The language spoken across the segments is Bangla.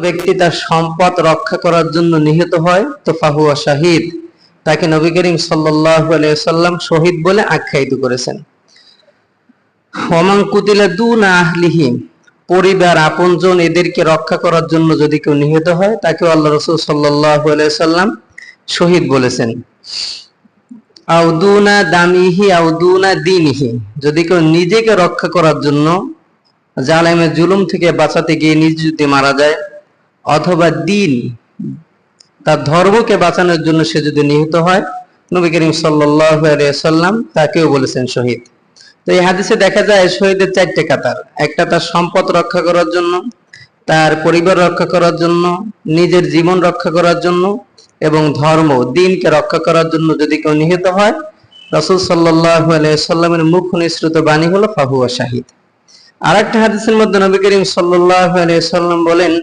ব্যক্তি তার সম্পদ রক্ষা করার জন্য নিহত হয় তো ফাহুয়া শাহিদ, তাকে নবী করিম সাল্লাল্লাহু আলাইহি ওয়াসাল্লাম শহীদ বলে আখ্যায়িত করেছেন। ওমান কুতিলা দুনা আহলিহি, পরিবার আপনজন এদেরকে রক্ষা করার জন্য যদি কেউ নিহত হয় তাকে আল্লাহ রাসূল সাল্লাল্লাহু আলাইহি ওয়াসাল্লাম শহীদ বলেছেন। আউদুনা দামিহি আউদুনা দীনিহি, যদি কেউ নিজেকে রক্ষা করার জন্য জালেমের জুলুম থেকে বাঁচাতে গিয়ে নিজ যদি মারা যায়, অথবা দিন তার ধর্মকে বাঁচানোর জন্য সে যদি নিহত হয়, নবী করিম সাল্লাল্লাহু আলাইহি ওয়াসাল্লাম তাকেও বলেছেন শহীদ। তো এই হাদিসে দেখা যায় শহীদের চারটে কাতার। একটা তার সম্পদ রক্ষা করার জন্য, তার পরিবার রক্ষা করার জন্য, নিজের জীবন রক্ষা করার জন্য এবং ধর্ম দ্বীনকে রক্ষা করার জন্য যদি কেউ নিহত হয়, রাসূল সাল্লাল্লাহু আলাইহি ওয়াসাল্লামের মুখ নিঃসৃত বাণী হলো ফাহুয়া শাহিদ। আরেকটা হাদিসের মধ্যে নবী করিম সাল্লাল্লাহু আলাইহি ওয়াসাল্লাম বলেন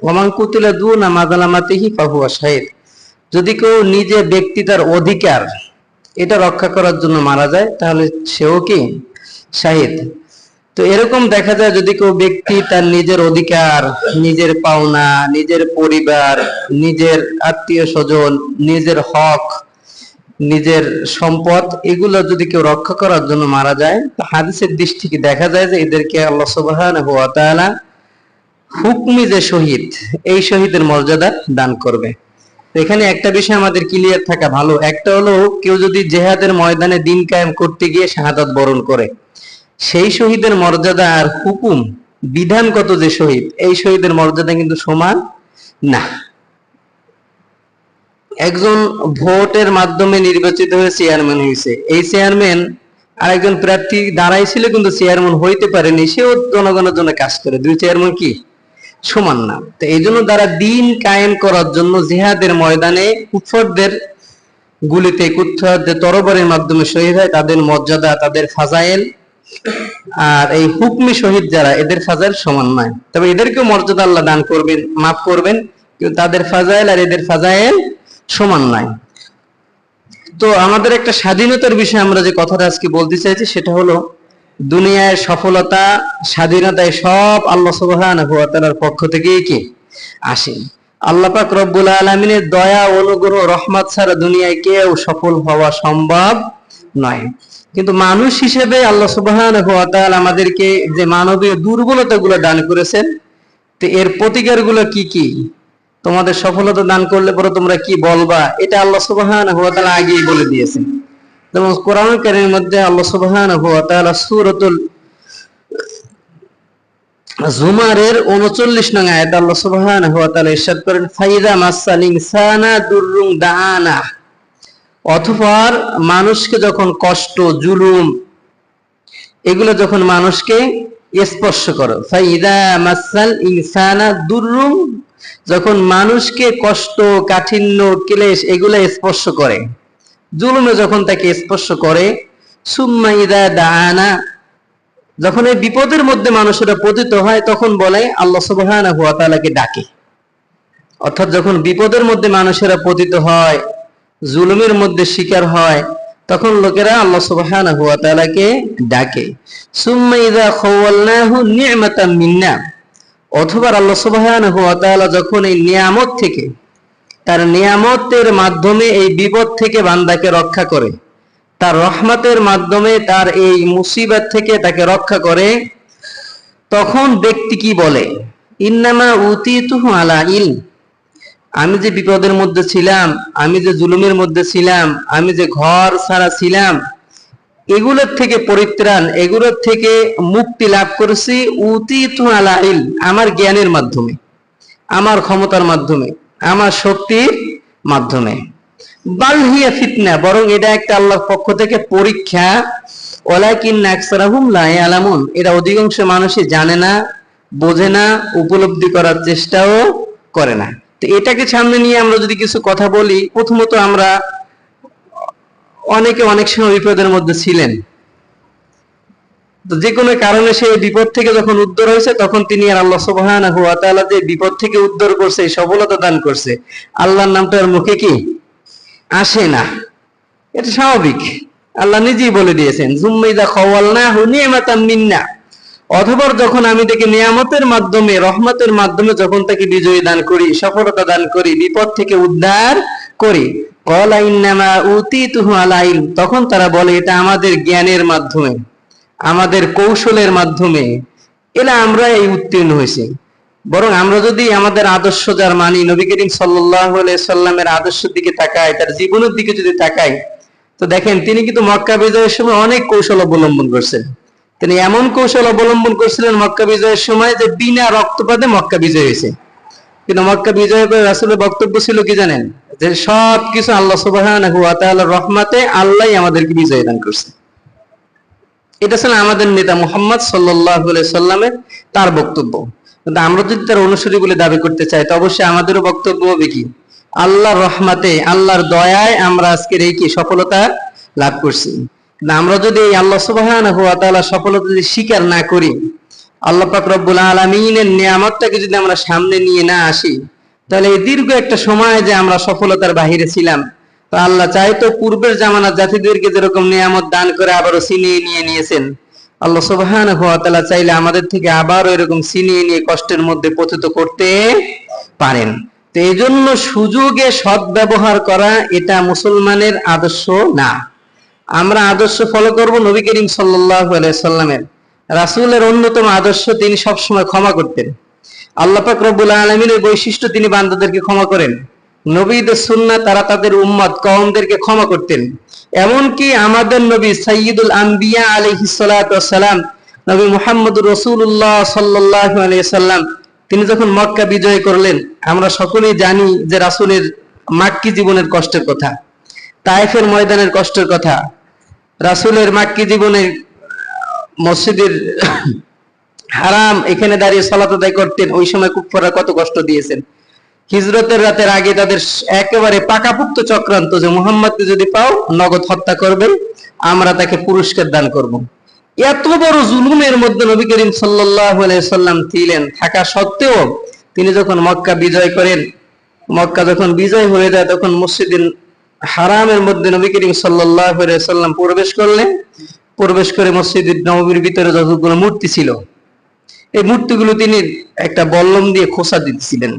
ওমান কুতিলা দুনা মাযালামাতিহি ফাহুয়া শাহিদ, যদি কেউ নিজে ব্যক্তি তার অধিকার এটা রক্ষা করার জন্য মারা যায় তাহলে সেও কি শাহিদ। তো এরকম দেখা যায় যদি কেউ ব্যক্তি তার নিজের অধিকার, নিজের পাওনা, নিজের পরিবার, নিজের আত্মীয় স্বজন, নিজের হক, নিজের সম্পদ এগুলো যদি কেউ রক্ষা করার জন্য মারা যায়, তো হাদিসের দৃষ্টি থেকে দেখা যায় যে এদেরকে আল্লাহ সুবহানাহু ওয়া তাআলা হুকমি যে শহীদ, এই শহীদের মর্যাদা দান করবে। এখানে একটা বিষয় আমাদের ক্লিয়ার থাকা ভালো, একটা হলো কেউ যদি জিহাদের ময়দানে দ্বীন কায়েম করতে গিয়ে শাহাদাত বরণ করে, সেই শহীদের মর্যাদা আর হুকুম বিধানগত যে শহীদ, এই শহীদের মর্যাদা কিন্তু সমান না। একজন ভোটের মাধ্যমে নির্বাচিত হয়ে চেয়ারম্যান হয়েছে, এই চেয়ারম্যান আরেকজন প্রার্থী দাঁড়াইছিল কিন্তু চেয়ারম্যান হইতে পারেনি, সেও জনগণের জন্য কাজ করে, দুই চেয়ারম্যান কি সমান না। তো এই জন্য তারা দ্বীন কায়েম করার জন্য জিহাদের ময়দানে কুফরদের গুলিতে, কুফরদের তরবারির মাধ্যমে শহীদ হয়, তাদের মর্যাদা, তাদের ফাজাইল আর এই হুকমি শহীদ যারা, এদের ফাজাইল সমান নয়। তবে এদেরকেও মর্যাদা আল্লাহ দান করবেন, মাফ করবেন, কিন্তু তাদের ফাজাইল আর এদের ফাজাইল সমান নয়। তো আমাদের একটা স্বাধীনতার বিষয়ে আমরা যে কথাটা আজকে বলতে চাইছি সেটা হলো দুনিয়ায় সফলতা, স্বাধীনতায় সব আল্লাহ সুবহানাহু ওয়া তাআলার পক্ষ থেকেই কি আসে। আল্লাহ পাক রব্বুল আলামিনের দয়া, অনুগ্রহ, রহমত ছাড়া দুনিয়ায় কেউ সফল হওয়া সম্ভব নয়। কিন্তু মানুষ হিসেবে আল্লাহ সুবহানাহু ওয়া তাআলা আমাদেরকে যে মানবীয় দুর্বলতাগুলো দান করেছেন, তো এর প্রতিকারগুলো কি কি, তোমাদের সফলতা দান করলে পরে তোমরা কি বলবা, এটা আল্লাহ সুবহানাহু ওয়া তাআলা আগেই বলে দিয়েছেন। যেমন কোরআন কারীমের মধ্যে আল্লাহ সুবহানাহু ওয়া তাআলা সূরাতুল জুমারের 39 নং আয়াতে আল্লাহ সুবহানাহু ওয়া তাআলা ইরশাদ করেন ফাইযা মাসাল ইনসানা দুররুন দাআনা, অতঃপর মানুষকে যখন কষ্ট, জুলুম এগুলো যখন মানুষকে স্পর্শ করে, ফাইযা মাসাল ইনসানা দুররুন, যখন মানুষকে কষ্ট, কাঠিন্য, ক্লেশ এগুলো স্পর্শ করে, জুলুমে যখন তাকে স্পর্শ করে, সুম্মা ইযা দাআনা, যখন এই বিপদের মধ্যে মানুষেরা পতিত হয় তখন বলে আল্লাহ সুবহানাহু ওয়া তাআলাকে ডাকে। অর্থাৎ যখন বিপদের মধ্যে মানুষেরা পতিত হয়, জুলুমের মধ্যে শিকার হয়, তখন লোকেরা আল্লাহ সুবহানাহু ওয়া তাআলাকে ডাকে। সুম্মা ইযা খাওয়ালনাহু নি'মাতাম মিন্না, অথবা আল্লাহ সুবহানাহু ওয়া তাআলা যখন এই নিয়ামত থেকে, তার নিয়ামতের মাধ্যমে এই বিপদ থেকে বান্দাকে রক্ষা করে, তার রহমতের মাধ্যমে তার এই মুসিবত থেকে তাকে রক্ষা করে, তখন ব্যক্তি কি বলে, ইন্নামা উতিতুহু আলা ইলম, আমি যে বিপদের মধ্যে ছিলাম, আমি যে জুলুমের মধ্যে ছিলাম, আমি যে ঘর ছাড়া ছিলাম, এগুলোর থেকে পরিত্রাণ, এগুলোর থেকে মুক্তি লাভ করেছি উতিতুহু আলা ইলম, আমার জ্ঞানের মাধ্যমে, আমার ক্ষমতার মাধ্যমে, আমার শক্তির মাধ্যমে। বাল হিয়া ফিতনা, বরং এটা একটা আল্লাহর পক্ষ থেকে পরীক্ষা। ওয়ালাকিন্না আকসারাহুম লা ইয়ালামুন, এটা অধিকাংশ মানুষই জানে না, বোঝে না, উপলব্ধি করার চেষ্টাও করে না। তো এটাকে সামনে নিয়ে আমরা যদি কিছু কথা বলি, প্রথমত আমরা অনেকে অনেক সময় বিপদের মধ্যে ছিলেন, তো যে কোনো কারণে সেই বিপদ থেকে যখন উদ্ধার হয়েছে তখন তিনি আর আল্লাহ সুবহানাহু ওয়া তাআলা যে বিপদ থেকে উদ্ধার করছে, সফলতা দান করছে, আল্লাহর নামটা আর মুখে কি আসে না, এটা স্বাভাবিক। আল্লাহ নিজেই বলে দিয়েছেন সুম্মা ইযা খাওয়ালনাহু নি'মাতাম মিন্না, অথবা যখন আমি তাকে নিয়ামতের মাধ্যমে, রহমতের মাধ্যমে যখন তাকে বিজয়ী দান করি, সফলতা দান করি, বিপদ থেকে উদ্ধার করি, ক্বালা ইন্নামা উতীতুহু আলা ইলম, তখন তারা বলে এটা আমাদের জ্ঞানের মাধ্যমে, আমাদের কৌশলের মাধ্যমে এলা আমরা এই উত্তীর্ণ হয়েছি। বরং আমরা যদি আমাদের আদর্শ যার মানি, নবী করিম সাল্লাল্লাহু আলাইহি সাল্লামের আদর্শের দিকে তাকাই, তার জীবনের দিকে যদি তাকাই, তো দেখেন তিনি কিন্তু মক্কা বিজয়ের সময় অনেক কৌশল অবলম্বন করছেন। তিনি এমন কৌশল অবলম্বন করছিলেন মক্কা বিজয়ের সময় যে বিনা রক্তপাতে মক্কা বিজয় হয়েছে। কিন্তু মক্কা বিজয়ের পরে রাসূলের বক্তব্য ছিল কি জানেন, যে সবকিছু আল্লাহ সুবহানাহু ওয়া তাআলার রহমতে আল্লাহই আমাদেরকে বিজয় দান করছে। এটা ছিল আমাদের নেতা মুহাম্মদ সাল্লাল্লাহু আলাইহি সাল্লামের তার বক্তব্য। কিন্তু আমরা যদি তার অনুসারী বলে দাবি করতে চাই, তো অবশ্যই আমাদেরও বক্তব্য হবে কি, আল্লাহর রহমতে, আল্লাহর দয়ায় আমরা আজকের এই কি সফলতা লাভ করছি। আমরা যদি আল্লাহ সুবহানাহু ওয়া তাআলা সফলতা যদি স্বীকার না করি, আল্লাহ পাক রব্বুল আলামিনের নিয়ামতটাকে যদি আমরা সামনে নিয়ে না আসি, তাহলে এই দীর্ঘ একটা সময় যে আমরা সফলতার বাহিরে ছিলাম, তো আল্লাহ চাইতো পূর্বের জামানার জাতিদেরকে যেরকম নিয়ামত দান করে আবারও ছিনিয়ে নিয়ে নিয়েছেন, আল্লাহ সুবহানাহু ওয়া তাআলা চাইলে আমাদের থেকে আবারও এরকম ছিনিয়ে নিয়ে কষ্টের মধ্যে পতিত করতে পারেন। তো এই জন্য সুযোগে সৎ ব্যবহার করা এটা মুসলমানের আদর্শ না। আমরা আদর্শ ফলো করব নবী করিম সাল্লাল্লাহু আলাইহি সাল্লামের। রাসূলের অন্যতম আদর্শ, তিনি সবসময় ক্ষমা করতেন। আল্লাহ পাক রব্বুল আলামিনের বৈশিষ্ট্য, তিনি বান্দাদেরকে ক্ষমা করেন। নবীদের সুন্নাহ, তারা তাদের উম্মত কওমদেরকে ক্ষমা করতেন। এমনকি আমাদের নবী সাইয়্যিদুল আম্বিয়া আলাইহিস সালাতু ওয়াস সালাম, নবী মুহাম্মদুর রাসূলুল্লাহ সাল্লাল্লাহু আলাইহি সাল্লাম, তিনি যখন মক্কা বিজয় করলেন, আমরা সকলেই জানি যে রাসূলের মাক্কি জীবনের কষ্টের কথা, তায়েফের ময়দানের কষ্টের কথা। রাসূলের মাক্কি জীবনে মসজিদের হারাম এখানে দাঁড়িয়ে সালাত আদায় করতেন, ওই সময় কুফাররা কত কষ্ট দিয়েছেন। হিজরতের রাতের আগে তাদের একেবারে পাকাপোক্ত চক্রান্ত যে মুহাম্মদকে যদি পাও নগদ হত্যা করবে, আমরা তাকে পুরস্কার দান করব। এত বড় জুলুমের মধ্যে নবী করিম সাল্লাল্লাহু আলাইহি সাল্লাম ছিলেন, থাকা সত্ত্বেও তিনি যখন মক্কা বিজয় করেন, মক্কা যখন বিজয় হয়ে যায়, তখন মসজিদের হারামের মধ্যে নবী করিম সাল্লাল্লাহু আলাইহি সাল্লাম প্রবেশ করলেন। প্রবেশ করে মসজিদের নববীর ভিতরে যতগুলো মূর্তি ছিল, এই মূর্তিগুলো তিনি একটা বল্লম দিয়ে খোসা দিতেছিলেন,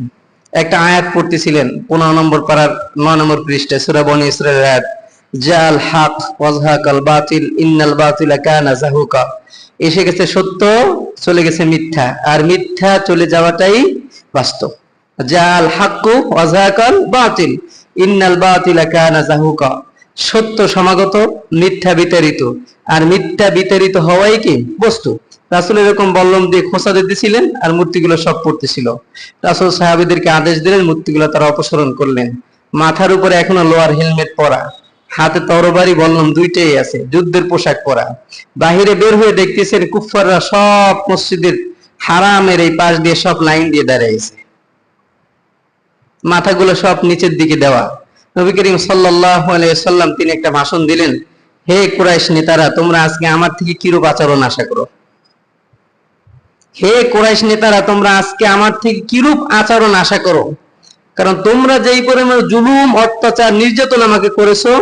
একটা আয়াত পড়তেছিলেন 15 নম্বর পারার 9 নম্বর পৃষ্ঠায়, সূরা বনী ইসরাঈলের আয়াত, জাল হক ওয়াজহাকাল বাতিল ইন্নাল বাতিলা কানা যাহুকা। এসে গেছে সত্য, চলে গেছে মিথ্যা, আর মিথ্যা চলে যাওয়াটাই বাস্তব। জাল হাক্কু ওয়াজহাকাল বাতিল ইন্নাল বাতিলা কানা যাহুকা। সত্য সমাগত, মিথ্যা বিতাড়িত, আর মিথ্যা বিতাড়িত হওয়াই কি বস্তু। রাসূল এরকম বল্লম দিয়ে খোঁচা দিতেছিলেন, আর মূর্তিগুলো সব পড়তেছিল। রাসূল সাহাবীদেরকে আদেশ দিলেন, মূর্তিগুলো তারা অপসারণ করলেন। মাথার উপরে এখনো লোহার হেলমেট পরা, হাতে তরবারি বল্লম দুইটাই আছে, যুদ্ধের পোশাক পরা। বাহিরে বের হয়ে দেখতেছেন কুফফাররা সব মসজিদের হারামের এই পাশ দিয়ে সব লাইন দিয়ে দাঁড়িয়েছে, মাথাগুলো সব নিচের দিকে দেওয়া। নবী করিম সাল্লাল্লাহু আলাইহি সাল্লাম তিনি একটা ভাষণ দিলেন, হে কুরাইশ নেতারা, তোমরা আজকে আমার থেকে কিরূপ আচরণ আশা করো? হে কুরাইশ নেতারা, তোমরা আজকে আমার থেকে কিরূপ আচরণ আশা করো? কারণ তোমরা যেই পরিমাণ জুলুম, অত্যাচার, নির্যাতন আমাকে করেছো,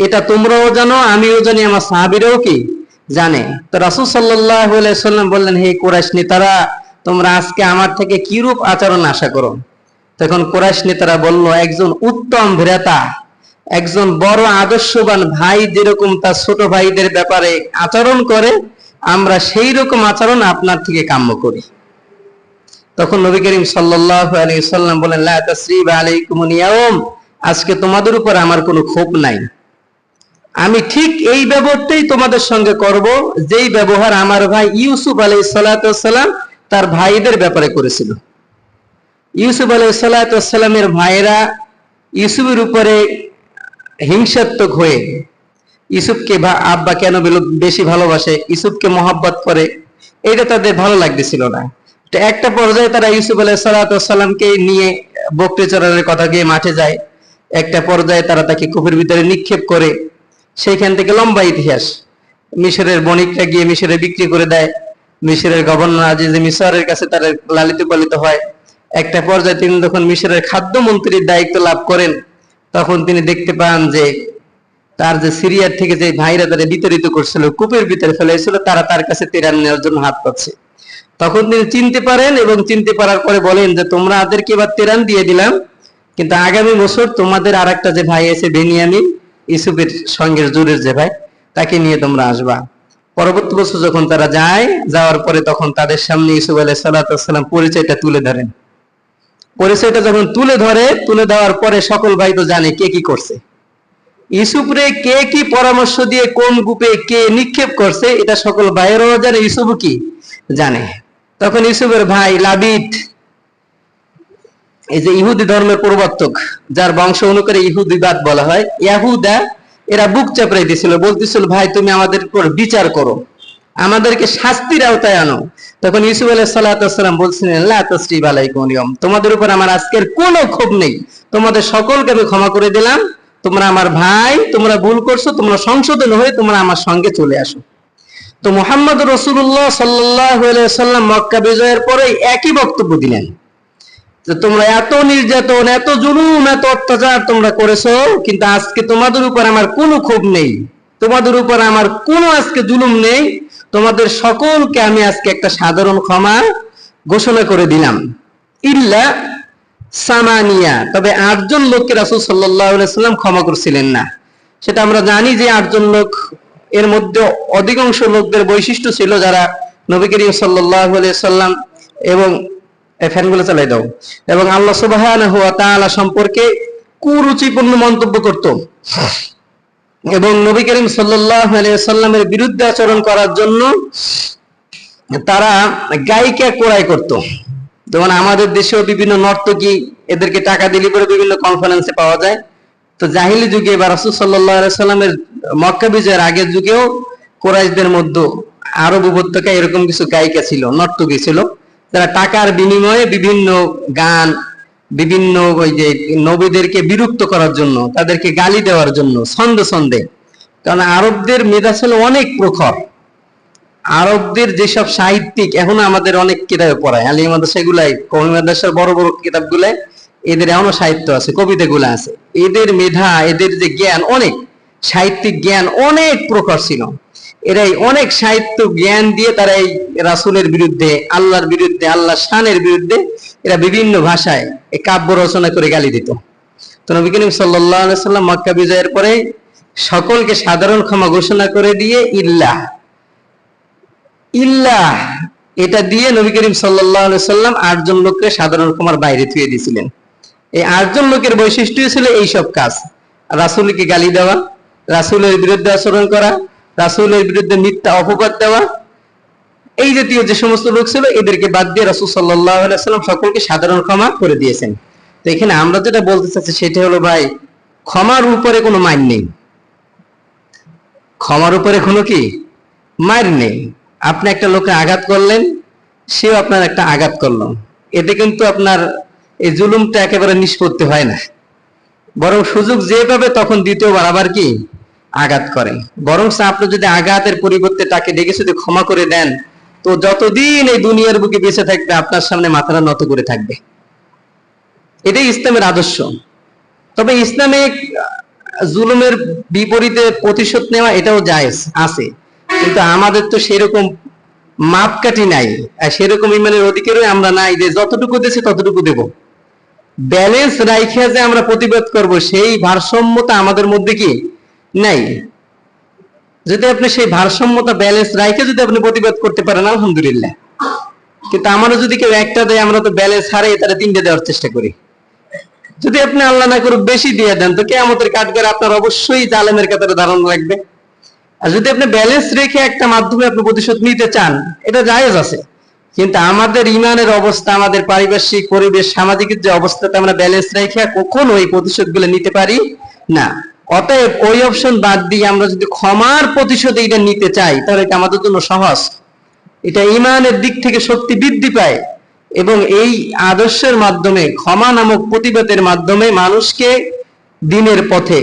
এটা তোমরাও জানো, আমিও জানি, আমার সাহাবীরাও কি জানে। তো রাসূল সাল্লাল্লাহু আলাইহি সাল্লাম বললেন, হে কুরাইশ নেতারা, তোমরা আজকে আমার থেকে কিরূপ আচরণ আশা করো? তখন কুরাইশ নেতারা বলল, একজন উত্তম ভ্রাতা, একজন বড় আদর্শবান ভাই যেরকম তার ছোট ভাইদের ব্যাপারে আচরণ করে, আমরা সেই রকম আচরণ আপনার থেকে কাম্য করি। তখন নবী করিম সাল্লাল্লাহু আলাইহি সাল্লাম বলেন, লা তাসরিবা আলাইকুমুল ইয়াউম, আজকে তোমাদের উপর আমার কোনো ক্ষোভ নাই। আমি ঠিক এই ব্যবহারটাই তোমাদের সঙ্গে করব, যেই ব্যবহার আমার ভাই ইউসুফ আলাইহিস সালাতু ওয়াস সালাম তার ভাইদের ব্যাপারে করেছিল। ইউসুফ আলাইহিস সালাতু ওয়াস সালামের ভাইরা ইউসুফের উপরে হিংসাত্মক হয়ে ইউসুফকে আব্বা কেন বেশি ভালোবাসে, ইউসুফকে মহব্বত করে, এটা তাদের ভালো লাগতেছিল না। তো একটা পর্যায়ে তারা ইউসুফ আলাইহিস সালাতু ওয়াস সালামকে নিয়ে বকরি চড়ানোর কথা গিয়ে মাঠে যায়। একটা পর্যায়ে তারা তাকে কূপের ভিতরে নিক্ষেপ করে। সেইখান থেকে লম্বা ইতিহাস। মিশরের বণিকরা গিয়ে মিশরে বিক্রি করে দেয়, মিশরের গভর্নর আজিজ মিসরের কাছে তারা লালিত পালিত হয়। একটা পর্যায়ে তিনি যখন মিশরের খাদ্য মন্ত্রীর দায়িত্ব লাভ করেন, তখন তিনি দেখতে পান যে তার যে সিরিয়ার থেকে যে ভাইরা তারা বিতাড়িত করছিল, কূপের ভিতরে ফেলেছিল, তারা তার কাছে ত্রাণ নেওয়ার জন্য হাত পাচ্ছে। তখন তিনি চিনতে পারেন এবং চিনতে পারার পরে বলেন যে তোমরা আদেরকে এবার তেরান দিয়ে দিলাম, কিন্তু আগামী বছর তোমাদের আর একটা যে ভাই আছে বেনিয়ামিন, ইউসুফের সঙ্গের জোরের যে ভাই, তাকে নিয়ে তোমরা আসবা। পরবর্তী বছর যখন তারা যায়, যাওয়ার পরে তখন তাদের সামনে ইউসুফ আলাইহিস সালাম পরিচয়টা তুলে ধরেন। পরিচয়টা যখন তুলে দেওয়ার পরে সকল ভাই তো জানে কে কি করছে। ইউসুফরে কে কি পরামর্শ দিয়ে কোন গ্রুপে কে নিক্ষেপ করছে এটা সকল ভাইয়েরাও জানে, ইউসুফ কি জানে। তখন ইউসুফের ভাই লাবিদ, এই যে ইহুদি ধর্মের প্রবর্তক, যার বংশ অনুসারে ইহুদিবাদ বলা হয়, ইয়াহুদা, এরা বুক চাপড়াই দিয়েছিল, বলতেছিল ভাই তুমি আমাদের উপর বিচার করো, আমাদেরকে শাস্তির আওতায় আনো। তখন ইউসুফ আলাইহিস সালাম বলছিলেন লা তাসরিব আলাইকুম আল-ইয়াওম, তোমাদের উপর আমার আজকের কোনো ক্ষোভ নেই, তোমাদের সকলকে আমি ক্ষমা করে দিলাম, তোমরা আমার ভাই, তোমরা ভুল করছো, তোমরা সংশোধন হয়ে তোমরা আমার সঙ্গে চলে আসো। তো মুহাম্মদ রাসূলুল্লাহ সাল্লাল্লাহু আলাইহি ওয়াসাল্লাম মক্কা বিজয়ের পরে একই বক্তব্য দিলেন যে তোমরা এত নির্যাতন, এত জুলুম, এত অত্যাচার তোমরা করেছো, কিন্তু আজকে তোমাদের উপর আমার কোনো ক্ষোভ নেই, তোমাদের উপর আমার কোনো আজকে জুলুম নেই, তোমাদের সকলকে আমি আজকে একটা সাধারণ ক্ষমা ঘোষণা করে দিলাম। ইল্লা সামানিয়া, তবে 8 জন লোককে রাসূল সাল্লাল্লাহু আলাইহি ওয়াসাল্লাম ক্ষমা করছিলেন না। সেটা আমরা জানি যে 8 জন লোক, এর মধ্যে অধিকাংশ লোকদের বৈশিষ্ট্য ছিল যারা নবী করিম সাল্লাল্লাহু আলাইহি ওয়াসাল্লাম এবং ফ্যানগুলো চালাই দাও, এবং আল্লাহ সুবহানাহু ওয়া তাআলা সম্পর্কে কুরুচিপূর্ণ মন্তব্য করত এবং নবী করিম সাল্লাল্লাহু আলাইহি ওয়াসাল্লামের বিরুদ্ধে আচরণ করার জন্য তারা গায়িকা ক্রয় করত। যেমন আমাদের দেশেও বিভিন্ন নর্তকী, এদেরকে টাকা দিলে পরে বিভিন্ন কনফারেন্সে পাওয়া যায়। তো জাহিলি যুগে বা রাসূল সাল্লাল্লাহু আলাইহি ওয়াসাল্লামের মক্কা বিজয়ের আগের যুগেও কুরাইশদের মধ্যে আরব উপত্যকায় এরকম কিছু গায়িকা ছিল, নর্তকী ছিল, যারা টাকার বিনিময়ে বিভিন্ন গান, বিভিন্ন ওই যে নবীদেরকে বিরক্ত করার জন্য, তাদেরকে গালি দেওয়ার জন্য ছন্দে ছন্দে, কারণ আরবদের মেধা ছিল অনেক প্রখর। আরবদের যেসব সাহিত্যিক এখনো আমাদের অনেক কিতাবে পড়ায়, আলী মাদ্রাসাগুলাই, কওমি মাদ্রাসার বড় বড় কিতাবগুলাই এদের এমনও সাহিত্য আছে, কবিতাগুলো আছে। এদের মেধা, এদের যে জ্ঞান, অনেক সাহিত্যিক জ্ঞান অনেক প্রখর ছিল। এরাই অনেক সাহিত্য জ্ঞান দিয়ে তারা এই রাসূলের বিরুদ্ধে, আল্লাহর বিরুদ্ধে, আল্লাহর শানের বিরুদ্ধে এরা বিভিন্ন ভাষায় এই কাব্য রচনা করে গালি দিত। তো নবী করিম সাল্লাল্লাহু আলাইহি ওয়াসাল্লাম মক্কা বিজয়ের পরে সকলকে সাধারণ ক্ষমা ঘোষণা করে দিয়ে ইল্লাহ এটা দিয়ে নবী করিম সাল্লাল্লাহু আলাইহি ওয়াসাল্লাম 8 জন লোককে সাধারণ ক্ষমার বাইরে থুয়ে দিয়েছিলেন। এই 8 জন লোকের বৈশিষ্ট্য ছিল এই সব কাজ: রাসূলকে গালি দেওয়া, রাসূলের বিরুদ্ধে আচরণ করা, রাসূলের বিরুদ্ধে মিথ্যা অপবাদ দেওয়া, এই জাতীয় যে সমস্ত লোক ছিল এদেরকে বাদ দিয়ে রাসূল সাল্লাল্লাহু আলাইহি ওয়াসাল্লাম সকলকে সাধারণ ক্ষমা করে দিয়েছেন। তো এখানে আমরা যেটা বলতে চাচ্ছি সেটা হলো ভাই, ক্ষমার উপরে কোনো মাইর নেই, ক্ষমার উপরে কোনো কি মাইর নেই। আপনি একটা লোকে আঘাত করলেন, সেও আপনার একটা আঘাত করলো, এতে কিন্তু আপনার এই জুলুমটা একেবারে নিষ্পত্তি হয় না, বরং সুযোগ যে পাবে তখন দ্বিতীয়বার আবার কি আঘাত করে। বরং আপনি যদি আঘাতের পরিবর্তে তাকে ডেকে যদি ক্ষমা করে দেন, তো যতদিন এই দুনিয়ার বুকে বেঁচে থাকবে আপনার সামনে মাথাটা নত করে থাকবে। এটাই ইসলামের আদর্শ। তবে ইসলামে জুলুমের বিপরীতে প্রতিশোধ নেওয়া এটাও জায়েজ আছে, কিন্তু আমাদের তো সেরকম মাপকাঠি নাই, আর সেরকম ইমানের অধিকারই আমরা নাই যে যতটুকু দিয়েছি ততটুকু দেব। ব্যালেন্স রাইখে যে আমরা প্রতিবাদ করব, সেই ভারসাম্যতা আমাদের মধ্যে কি নাই। যদি আপনি সেই ভারসাম্যতা ব্যালেন্স রাইখে যদি আপনি প্রতিবাদ করতে পারেন আলহামদুলিল্লাহ, কিন্তু আমারও যদি কেউ একটা দেয় আমরা তো ব্যালেন্স হারাই তারা 3টে দেওয়ার চেষ্টা করি। যদি আপনি আল্লাহ না করুক বেশি দিয়ে দেন, তো কিয়ামতের কাঠগড়ে আপনার অবশ্যই জালেমের কাতারে দাঁড়ানো লাগবে। আর যদি আপনি ব্যালেন্স রেখে একটা মাধ্যমে আপনি প্রতিশোধ নিতে চান, এটা জায়েজ আছে, কিন্তু আমাদের ইমানের অবস্থা, আমাদের পারিপার্শ্বিক পরিবেশ, সামাজিক যে অবস্থাতে আমরা ব্যালেন্স রেখে কখনো এই প্রতিশোধগুলো নিতে পারি না। অতএব ওই অপশন বাদ দিয়ে আমরা যদি ক্ষমার প্রতিশোধ এটা নিতে চাই, তাহলে এটা আমাদের জন্য সহজ, এটা ইমানের দিক থেকে শক্তি বৃদ্ধি পায়, এবং এই আদর্শের মাধ্যমে, ক্ষমা নামক প্রতিবাদের মাধ্যমে মানুষকে দিনের পথে,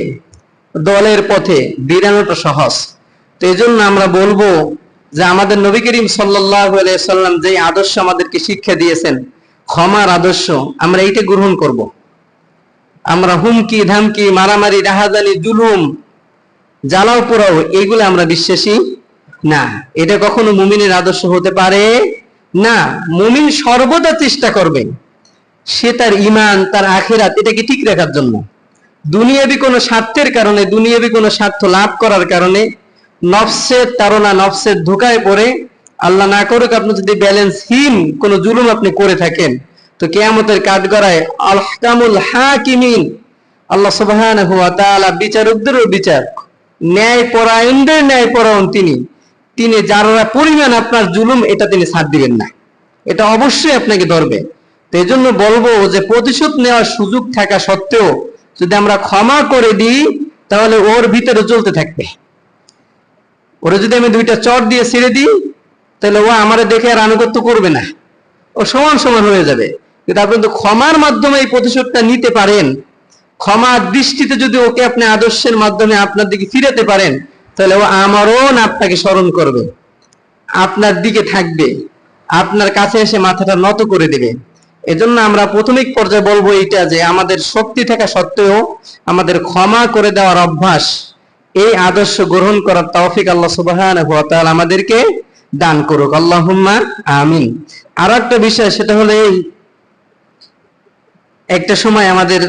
দলের পথে বিরানোটা সহজ। তো এই জন্য আমরা বলবো যে আমাদের নবী করিম সাল্লাল্লাহু আলাইহি ওয়াসাল্লাম যে আদর্শ আমাদেরকে শিক্ষা দিয়েছেন, ক্ষমার আদর্শ, আমরা এইটা গ্রহণ করব। আমরা হুমকি ধামকি, মারামারি, রাহাজানি, জুলুম, জ্বালাও পোড়াও, এইগুলো আমরা বিশ্বাসী না। এটা কখনো মুমিনের আদর্শ হতে পারে না, মুমিন সর্বদা চেষ্টা করবে সে তার ঈমান, তার আখিরাত এটাকে ঠিক রাখার জন্য। দুনিয়াবি কোনো স্বার্থের কারণে, দুনিয়াবি কোনো স্বার্থ লাভ করার কারণে নফসের তাড়না, নফসের ধোঁকায় পড়ে, আল্লাহ না করুক আপনি যদি ব্যালেন্সহীন কোনো জুলুম আপনি করে থাকেন, তো কিয়ামতের কাঠগড়ায় আল আহকামুল হাকিমিন, আল্লাহ সুবহানাহু ওয়া তাআলা বিচারকদেরও বিচারক, ন্যায় পরায়ণদের ন্যায় পরায়ণ তিনি যারা পরিমাণ আপনার জুলুম এটা তিনি ছাড় দিবেন না, এটা অবশ্যই আপনাকে ধরবে। তো এই জন্য বলবো যে প্রতিশোধ নেওয়ার সুযোগ থাকা সত্ত্বেও যদি আমরা ক্ষমা করে দিই তাহলে ওর ভিতরে চলতে থাকবে। ওরে যদি আমি দুইটা চট দিয়ে ছেড়ে দিই তাহলে ও আমারে দেখে আর আনুগত্য করবে না, ও সমান সমান হয়ে যাবে। কিন্তু আপনি তো ক্ষমার মাধ্যমে এই প্রতিশোধটা নিতে পারেন, ক্ষমার দৃষ্টিতে যদি ওকে আপনি আদর্শের মাধ্যমে আপনার দিকে ফিরাতে পারেন, তাহলে ও আমরণ আপনাকে স্মরণ করবে, আপনার দিকে থাকবে, আপনার কাছে এসে মাথাটা নত করে দেবে। এজন্য আমরা প্রাথমিক পর্যায়ে বলবো এইটা যে আমাদের শক্তি থাকা সত্ত্বেও আমাদের ক্ষমা করে দেওয়ার অভ্যাস, এই আদর্শ গ্রহণ করার তৌফিক আল্লাহ সুবহানাহু ওয়া তাআলা আমাদেরকে দান করুক, আল্লাহুম্মা আমিন। আর একটা বিষয়, সেটা হলো এই একটা সময় আমাদের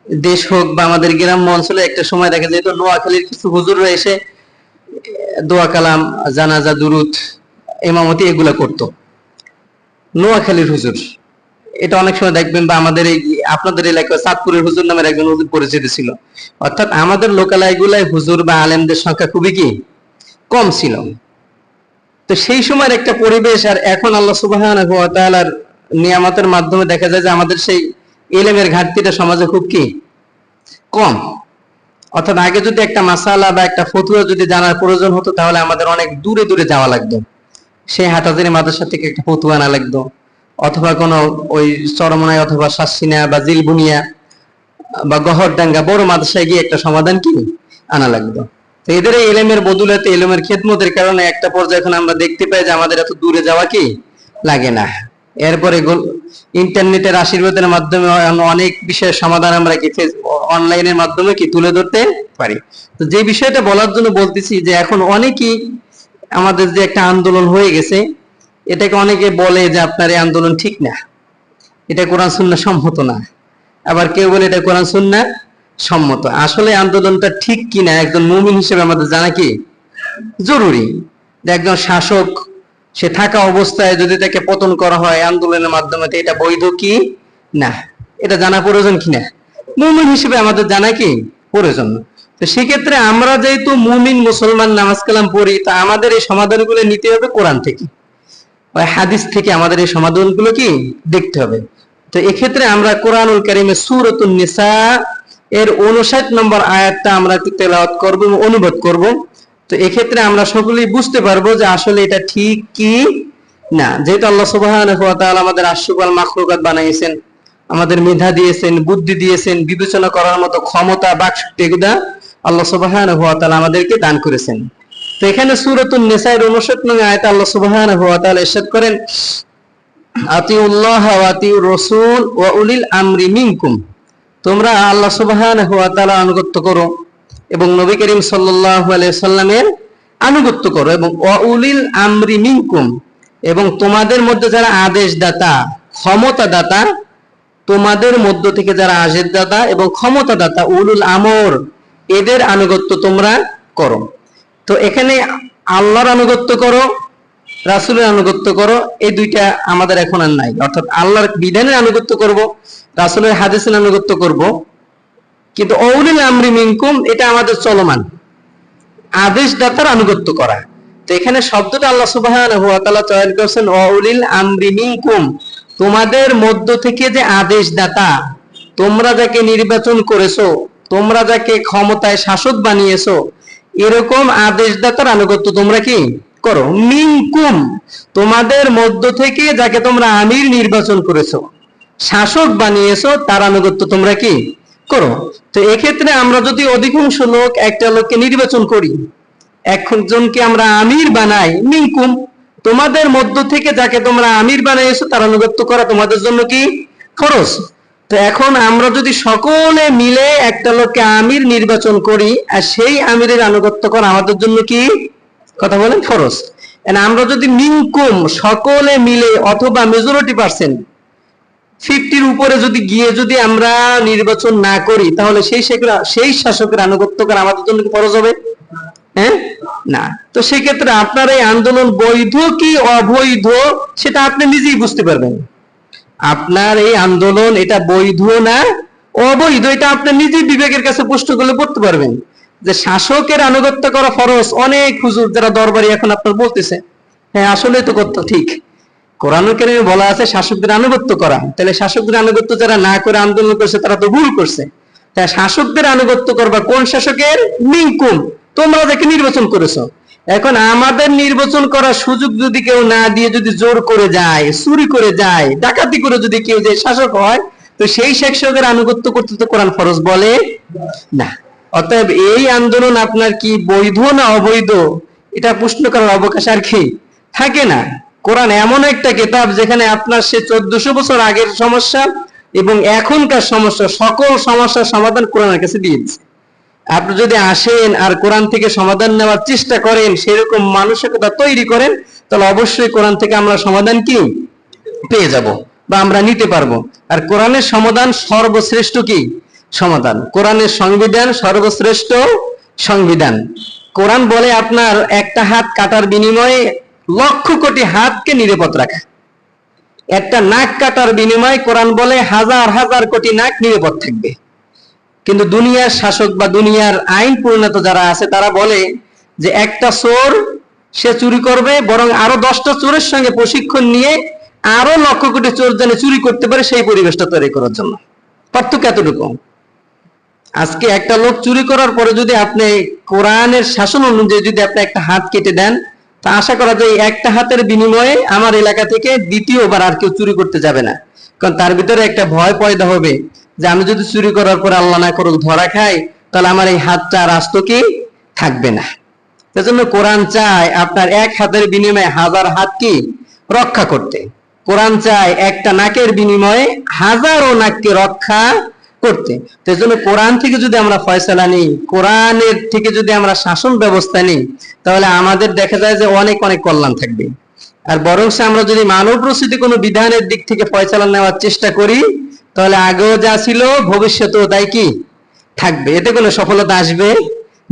দেশ হোক বা আমাদের গ্রাম্য অঞ্চলে একটা সময় দেখা যেত নোয়াখালীর কিছু হুজুররা এসে দোয়া কালাম, জানাজা, দুরুদ, ইমামতি এগুলা করতো। নোয়াখালীর হুজুর, এটা অনেক সময় দেখবেন, বা আমাদের এই আপনাদের এলাকায় চাঁদপুরের হুজুর নামের একজন হুজুর পরিচিত ছিল। অর্থাৎ আমাদের লোকালয়গুলাই হুজুর বা আলেমদের সংখ্যা খুবই কি কম ছিল। তো সেই সময়ের একটা পরিবেশ আর এখন আল্লাহ সুবহানাহু ওয়া তাআলার নিয়ামতের মাধ্যমে দেখা যায় যে আমাদের সেই ইলমের ঘাটতিটা সমাজে খুব কি কম। অর্থাৎ আগে যদি একটা মাসালা বা একটা ফতোয়া যদি জানার প্রয়োজন হতো তাহলে আমাদের অনেক দূরে দূরে যাওয়া লাগতো, সেই হাটাজারি মাদ্রাসা থেকে একটা ফতোয়া আনা লাগতো, অথবা কোনো ওই চরমনায় অথবা শাসিনা বা জিলবুনিয়া বা গহরডাঙ্গা বড় মাদ্রাসায় গিয়ে একটা সমাধান কি আনা লাগতো। তো এদের এই ইলমের বদৌলতে, ইলমের খেদমতের কারণে একটা পর্যায়ে এখন আমরা দেখতে পাই যে আমাদের এত দূরে যাওয়া কি লাগে না। এরপরে ইন্টারনেটের আশীর্বাদের মাধ্যমে অনেক বিষয়ের সমাধান আমরা কি অনলাইনের মাধ্যমে কি তুলে ধরতে পারি। তো যে বিষয়টা বলার জন্য বলতেছি যে এখন অনেকেই আমাদের যে একটা আন্দোলন হয়ে গেছে, এটাকে অনেকে বলে যে আপনার এই আন্দোলন ঠিক না, এটা কোরআন সুন্নাহ সম্মত না। আবার কেউ বলে এটা কোরআন সুন্নাহ সম্মত। আসলে আন্দোলনটা ঠিক কিনা একজন মুমিন হিসেবে আমাদের জানা কি জরুরি। যে একজন শাসক সে থাকা অবস্থায় যদি তাকে পতন করা হয় আন্দোলনের মাধ্যমে, এটা বৈধ কি না এটা জানা প্রয়োজন কিনা মুমিন হিসেবে আমাদের জানা কি প্রয়োজন। তো সেক্ষেত্রে আমরা যেহেতু মুমিন মুসলমান, নামাজ কালাম পড়ি, তা আমাদের এই সমাধানগুলো নিতে হবে কোরআন থেকে, হাদিস থেকে আমাদের এই সমাধানগুলো কি দেখতে হবে। তো এক্ষেত্রে আমরা কোরআনুল কারীমের সূরাতুন নিসা এর 59 নম্বর আয়াতটা আমরা একটু তেলাওয়াত করব, অনুবাদ করব। তো এক্ষেত্রে আমরা সকলেই বুঝতে পারবো যে আসলে এটা ঠিক কি না। যেহেতু আল্লাহ সুবহানাহু ওয়া তাআলা আমাদের আশরাফুল মাখলুকাত বানাইছেন, আমাদের মেধা দিয়েছেন, বুদ্ধি দিয়েছেন, বিবেচনা করার মতো ক্ষমতা, বাকশক্তি এগুলা আল্লাহ সুবহানাহু ওয়া তাআলা আমাদেরকে দান করেছেন। তো এখানে সূরাতুন নিসা এর 59 নং আয়াতে আল্লাহ সুবহানাহু ওয়া তাআলা ইরশাদ করেন, আতিউল্লাহ ওয়া আতিউর রাসূল ওয়া উলিল আমরি মিনকুম, তোমরা আল্লাহ সুবহানাহু ওয়া তাআলা আনুগত্য করো এবং নবী করিম সাল্লাল্লাহু আলাইহি সাল্লামের আনুগত্য করো, এবং ওয়া উলিল আমরি মিনকুম, এবং তোমাদের মধ্যে যারা আদেশদাতা, ক্ষমতাদাতা, তোমাদের মধ্য থেকে যারা আদেশদাতা এবং ক্ষমতাদাতা, উলুল আমর, এদের আনুগত্য তোমরা করো। তো এখানে আল্লাহর আনুগত্য করো, রাসূলের আনুগত্য করো, এই দুইটা আমাদের এখন আর নাই। অর্থাৎ আল্লাহর বিধানের আনুগত্য করব, রাসূলের হাদিসের আনুগত্য করব, কিন্তু উলিল আমরি মিনকুম এটা আমাদের চলমান, আদেশদাতার আনুগত্য করা। তো এখানে শব্দটা আল্লাহ সুবহানাহু ওয়া তাআলা চয়ন করেছেন উলিল আমরি মিনকুম, তোমাদের মধ্য থেকে যে আদেশদাতা, তোমরা যাকে নির্বাচন করেছো, তোমরা যাকে ক্ষমতায় শাসক বানিয়েছো, এরকম আদেশদাতার আনুগত্য তোমরা কি করো। মিনকুম, তোমাদের মধ্য থেকে যাকে তোমরা আমির নির্বাচন করেছো, শাসক বানিয়েছো, তার আনুগত্য তোমরা কি করো। তো এক্ষেত্রে আমরা যদি অধিকাংশ লোক একটা লোককে নির্বাচন করি, একজনকে আমরা আমির বানাই, মিনকুম, তোমাদের মধ্য থেকে যাকে তোমরা আমির বানাইছো তার আনুগত্য করা তোমাদের জন্য কি ফরজ। তো এখন আমরা যদি সকলে মিলে একটা লোককে আমির নির্বাচন করি, আর সেই আমিরের আনুগত্য করা আমাদের জন্য কি কথা বলেন ফরজ। আমরা যদি মিনকুম সকলে মিলে অথবা মেজরিটি পার্সেন্ট 50-র উপরে যদি গিয়ে যদি আমরা নির্বাচন না করি, তাহলে সেই শাসকের আনুগত্য করা আমাদের জন্য কি ফরজ হবে? হ্যাঁ, না। তো সেক্ষেত্রে আপনার এই আন্দোলন বৈধ কি অবৈধ সেটা আপনি নিজেই বুঝতে পারবেন। আপনার এই আন্দোলন এটা বৈধ না অবৈধ এটা আপনি নিজেই বিবেকের কাছে প্রশ্ন করলে পড়তে পারবেন। যে শাসকের আনুগত্য করা ফরজ, অনেক হুজুর যারা দরবারি এখন আপনার বলতেছে, হ্যাঁ আসলে তো করতে ঠিক, কোরআন কারীমে বলা আছে শাসকদের আনুগত্য করা। তাহলে শাসকদের আনুগত্য যারা না করে আন্দোলন করছে তারা তো ভুল করছে। তাই শাসকদের আনুগত্য করবা কোন শাসকের? মিনকুম, তোমরা যাকে নির্বাচন করেছো। এখন আমাদের নির্বাচন করার সুযোগ যদি কেউ না দিয়ে যদি জোর করে যায়, চুরি করে যায়, ডাকাতি করে যদি কেউ যে শাসক হয়, তো সেই শাসকের আনুগত্য করতে তো কোরআন ফরজ বলে না। অতএব এই আন্দোলন আপনার কি বৈধ না অবৈধ এটা প্রশ্ন করার অবকাশ আর কি থাকে না। কোরআন এমন একটা কিতাব যেখানে আপনার সে 1400 বছর আগের সমস্যা এবং এখনকার সমস্যা, সকল সমস্যার সমাধান কোরআনের কাছে দিয়ে দিচ্ছে। আপনি যদি আসেন আর কোরআন থেকে সমাধান নেওয়ার চেষ্টা করেন, সেরকম মানসিকতা তৈরি করেন, তাহলে অবশ্যই কোরআন থেকে আমরা সমাধান কি পেয়ে যাব বা আমরা নিতে পারবো। আর কোরআনের সমাধান সর্বশ্রেষ্ঠ কি সমাধান, কোরআনের সংবিধান সর্বশ্রেষ্ঠ সংবিধান। কোরআন বলে আপনার একটা হাত কাটার বিনিময়ে লক্ষ কোটি হাতকে নিরাপদ রাখা, একটা নাক কাটার বিনিময়ে কোরআন বলে হাজার হাজার কোটি নাক নিরাপদ থাকবে। কিন্তু দুনিয়ার শাসক বা দুনিয়ার আইন প্রণেতা যারা আছে তারা বলে যে একটা চোর সে চুরি করবে, বরং আরো 10টা চোরের সঙ্গে প্রশিক্ষণ নিয়ে আরো লক্ষ কোটি চোর যেন চুরি করতে পারে সেই পরিবেশটা তৈরি করার জন্য। পার্থক্য এতটুকু। আজকে একটা লোক চুরি করার পরে যদি আপনি কোরআনের শাসন অনুযায়ী যদি আপনি একটা হাত কেটে দেন, তা আশা করা যায় একটা হাতের বিনিময়ে আমার এলাকা থেকে দ্বিতীয়বার আর কেউ চুরি করতে যাবে না। কারণ তার ভিতরে একটা ভয় পয়দা হবে যে আমি যদি চুরি করার পরে আল্লাহ না করুক ধরা খাই, তাহলে আমার এই হাতটা আর আস্ত কি থাকবে না। সেজন্য কোরআন চায় আপনার এক হাতের বিনিময়ে হাজার হাত কি রক্ষা করতে। কোরআন চায় একটা নাকের বিনিময়ে হাজারো নাককে রক্ষা করতে। সেজন্য কোরআন থেকে যদি আমরা ফয়সালা নিই, কোরআনের থেকে যদি আমরা শাসন ব্যবস্থা নিই, তাহলে আমাদের দেখা যায় যে অনেক অনেক কল্যাণ থাকবে। আর বরং আমরা যদি মানব রচিত কোনো বিধানের দিক থেকে ফয়সালা নেওয়ার চেষ্টা করি, তাহলে আগেও যা ছিল ভবিষ্যতেও তাই কি থাকবে, এতে কোনো সফলতা আসবে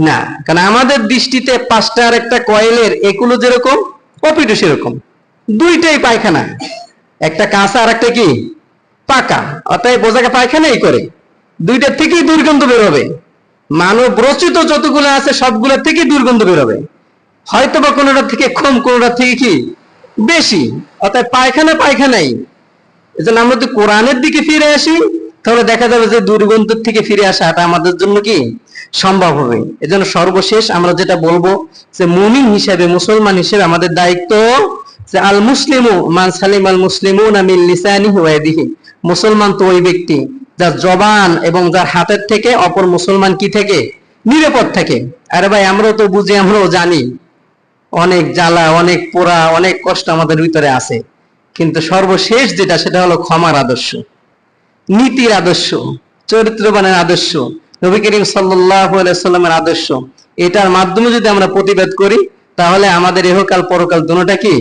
না। কারণ আমাদের দৃষ্টিতে 5টার একটা কয়েলের এগুলো যেরকম অপিটু সেরকম, দুইটাই পায়খানা, একটা কাঁচা আর একটা কি পাকা, অতএব বোঝাকে পায়খানাই করে, দুইটার থেকেই দুর্গন্ধ বেরোবে। মানব রচিত যতগুলো আছে সবগুলোর থেকে দুর্গন্ধ বেরোবে, হয়তো বা কোনোটা থেকে কম কোনোটা থেকে কি বেশি, অতএব পায়খানা পায়খানাই। এজন্য আমরা যদি কোরআনের দিকে ফিরে আসি, তাহলে দেখা যাবে যে দুর্গন্ধ থেকে ফিরে আসাটা আমাদের জন্য কি সম্ভব হবে। এজন্য সর্বশেষ আমরা যেটা বলবো যে মুমিন হিসেবে, মুসলমান হিসেবে আমাদের দায়িত্ব যে আল মুসলিমু মান সালিম আল মুসলিমুনা মিন লিসানিহি ওয়া ইয়াদিহি, মুসলমান তো ওই ব্যক্তি যার জবান এবং যার হাতের থেকে অপর মুসলমান কি থেকে নিরাপদ থাকে। আরে ভাই আমরাও তো বুঝি, আমরাও জানি অনেক জ্বালা, অনেক পোড়া, অনেক কষ্ট আমাদের ভিতরে আছে, কিন্তু সর্বশেষ যেটা সেটা হলো ক্ষমার আদর্শ, নীতির আদর্শ, চরিত্রবানের আদর্শ, নবী করিম সাল্লাল্লাহু আলাইহি সাল্লামের আদর্শ। এটার মাধ্যমে যদি আমরা প্রতিবাদ করি, তাহলে আমাদের ইহকাল পরকাল দুটোটা কি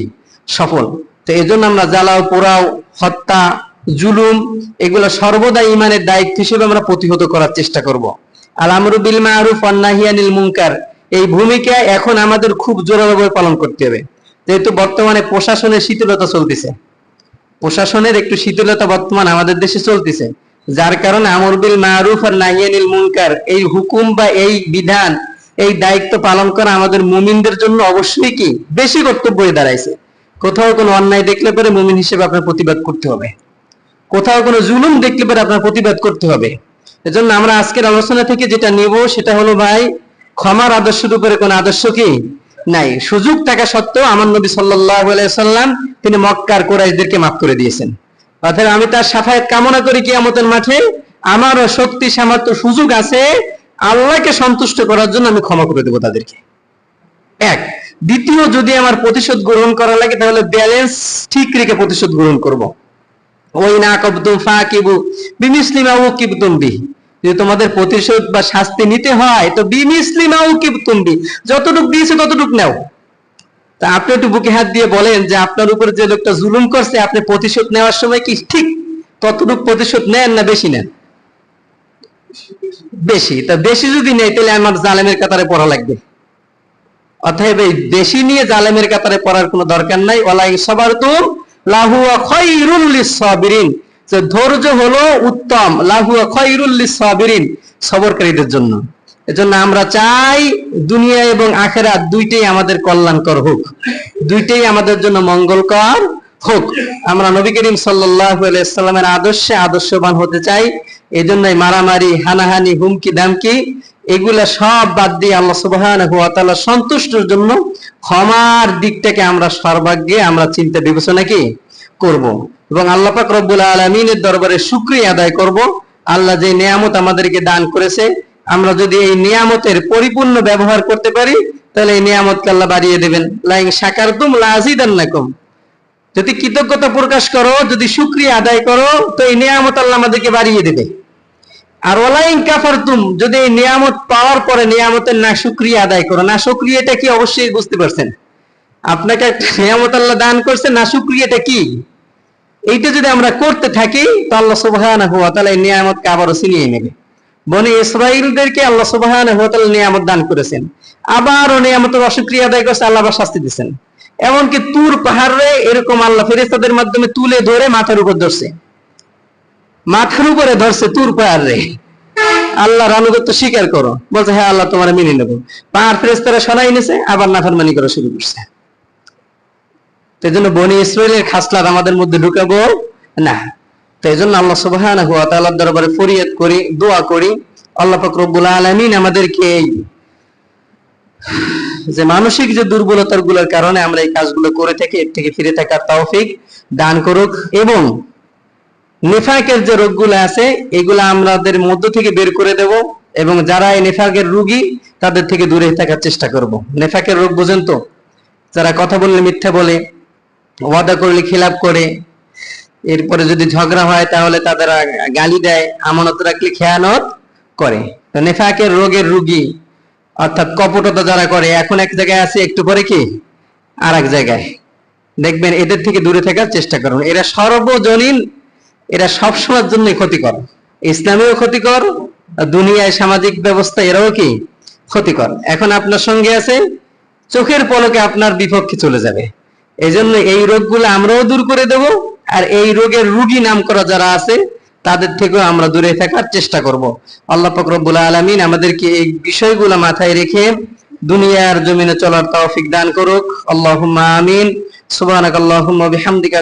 সফল। তো এজন্য আমরা জ্বালাও, পোড়াও, হত্যা, জুলুম এগুলো সর্বদা ইমানের দায়িত্ব হিসেবে আমরা প্রতিহত করার চেষ্টা করব। আল আমরু বিল মারুফ ওয়ান নাহি আনিল মুনকার, এই ভূমিকা এখন আমাদের খুব জোরালোভাবে পালন করতে হবে। যেহেতু বর্তমানে প্রশাসনের শিথিলতা চলতেছে, প্রশাসনের একটু শিথিলতা বর্তমান আমাদের দেশে চলতেছে, যার কারণে আমর বিল মারুফ আর নাহি আনিল মুনকার এই হুকুম বা এই বিধান, এই দায়িত্ব পালন করা আমাদের মুমিনদের জন্য অবশ্যই কি বেশি কর্তব্য হয়ে দাঁড়াইছে। কোথাও কোনো অন্যায় দেখলে পরে মুমিন হিসেবে আপনার প্রতিবাদ করতে হবে, কোথাও কোনো জুলুম দেখলে পরে আপনার প্রতিবাদ করতে হবে। এজন্য আমরা আজকের আলোচনা থেকে যেটা নিব সেটা হলো ভাই, ক্ষমার আদর্শের উপরে কোনো আদর্শ কি নাই। সুযোগ থাকা সত্ত্বেও আমার নবী সাল্লাল্লাহু আলাইহি সাল্লাম তিনি মক্কার কুরাইশদেরকে মাফ করে দিয়েছেন। অর্থাৎ আমি তার শাফায়াত কামনা করি কিয়ামতের মাঠে আমারও শক্তি সামর্থ্য সুযোগ আছে, আল্লাহকে সন্তুষ্ট করার জন্য আমি ক্ষমা করে দেব তাদেরকে। এক। দ্বিতীয়, যদি আমার প্রতিশোধ গ্রহণ করা লাগে তাহলে ব্যালেন্স ঠিক রেখে প্রতিশোধ গ্রহণ করব। ওই না কবতুম ফাকিবু বিমিসলি মা উকিবতুম বিহি, যদি তোমাদের প্রতিশোধ বা শাস্তি নিতে হয় তো বিমিসলি মা উকিবতুম বিহি, যতটুকু দিয়েছে ততটুকু নাও। তা আপনি একটু বুকে হাত দিয়ে বলেন যে আপনার উপর যে লোকটা জুলুম করছে আপনি প্রতিশোধ নেওয়ার সময় কি ঠিক ততটুকু প্রতিশোধ নেন না বেশি নেন? বেশি। তা বেশি যদি নেই তাহলে আমার জালেমের কাতারে পড়া লাগবে। অতএব এই বেশি নিয়ে জালেমের কাতারে পড়ার কোনো দরকার নাই। ওয়ালাই সাবারতুম লাহুয়া খায়রুল লিস-সাবিরিন, যে ধৈর্য হলো উত্তম, লাহুয়া খায়রুল লিস-সাবিরিন, সবরকারীদের জন্য। এজন্য আমরা চাই দুনিয়া এবং আখিরাত দুইটাই আমাদের কল্যাণকর হোক, দুইটাই আমাদের জন্য মঙ্গলকর হোক। আমরা নবী করিম সাল্লাল্লাহু আলাইহি সাল্লামের আদর্শে আদর্শবান হতে চাই। এজন্যই মারামারি, হানাহানি, হুমকি দামকি এগুলা সব বাদ দিয়ে আল্লাহ সুবহানাহু ওয়া তাআলা সন্তুষ্টির জন্য ক্ষমার দিকটাকে আমরা সর্বাগ্রে আমরা চিন্তা বিবেচনা কি করব, এবং আল্লাহ পাক রব্বুল আলামিনের দরবারে শুকরিয়া আদায় করব। আল্লাহ যে নিয়ামত আমাদেরকে দান করেছে, আমরা যদি এই নিয়ামতের পরিপূর্ণ ব্যবহার করতে পারি তাহলে এই নিয়ামতকে আল্লাহ বাড়িয়ে দেবেন। লাইন শাকারতুম লাযিদান্নাকুম, যদি কৃতজ্ঞতা প্রকাশ করো, যদি শুকরিয়া আদায় করো, তো এই নিয়ামত আল্লাহ আমাদেরকে বাড়িয়ে দেবে। আর ওয়ালাইন কাফারতুম, যদি এই নিয়ামত পাওয়ার পরে নিয়ামতের না শুকরিয়া আদায় করো, না শুকরিয়াটা কি অবশ্যই বুঝতে পারছেন। আপনাকে একটা নিয়ামত আল্লাহ দান করছে, না শুকরিয়াটা কি, এইটা যদি আমরা করতে থাকি তো আল্লাহ সুবহানাহু ওয়া তাআলা এই নিয়ামতকে আবারও ছিনিয়ে নেবে। বনি ইসরাঈলদেরকে আল্লাহ সুবহানাহু ওয়া তাআলা নিয়ামত দান করেছেন, আবারও নিয়ামতের অশুকরিয়া আদায় করছে, আল্লাহ আবার শাস্তি দিচ্ছেন। এমনকি তুর পাহাড়ে এরকম আল্লাহ ফেরেশতাদের মাধ্যমে তুলে ধরে মাথার উপর ধরছে, মাথার উপরে ধরছে তুর পাহাড়ে। আল্লাহর আনুগত্য স্বীকার করো, বলছে হ্যাঁ আল্লাহ তোমার মেনে নেবো। পাহাড় ফেরেশতারা সরাই নিছে, আবার নাফরমানি করা শুরু করছে। এই জন্য বনি ইসরাঈলের খাসলাত আমাদের মধ্যে ঢুকাবো না। তো এই জন্য আল্লাহ সুবহানাহু ওয়া তাআলার দরবারে ফরিয়াদ করি, দোয়া করি, আল্লাহ পাক রব্বুল আলামিন আমাদেরকে যে মানসিক যে দুর্বলতার গুলোর কারণে আমরা এই কাজগুলো করে থাকি এর থেকে ফিরে থাকার তৌফিক দান করুক, এবং নেফাকের যে রোগগুলো আছে এগুলো আমাদের মধ্য থেকে বের করে দেব, এবং যারা এই নেফাকের রোগী তাদের থেকে দূরে থাকার চেষ্টা করব। নেফাকের রোগ বুঝেন তো? যারা কথা বললে মিথ্যা বলে, ওয়াদা করলে খিলাফ করে, এরপরে যদি ঝগড়া হয় তাহলে তাদের গালি দেয়, আমানত রাখলে খেয়ানত করে। তো নেফাকের রোগের রোগী অর্থাৎ কপটতা যারা করে, এখন এক জায়গায় আছে, একটু পরে কি আর এক জায়গায়, দেখবেন এদের থেকে দূরে থাকার চেষ্টা করুন। এরা সর্বজনীন, এরা সবসময়ের জন্য ক্ষতিকর, ইসলামেও ক্ষতিকর, দুনিয়ায় সামাজিক ব্যবস্থা এরাও কি ক্ষতিকর। এখন আপনার সঙ্গে আছে, চোখের পলকে আপনার বিপক্ষে চলে যাবে। এই জন্য এই রোগগুলো আমরাও দূর করে দেব, আর এই রোগের রোগী নাম করা যারা আছে তাদের থেকেও আমরা দূরে থাকার চেষ্টা করব। আল্লাহ পাক রব্বুল আলামিন আমাদেরকে এই বিষয়গুলো মাথায় রেখে দুনিয়ার জমিনে চলার তৌফিক দান করুক। আল্লাহুম্মা আমিন। সুবহানাকাল্লাহুম্মা বিহামদিকা।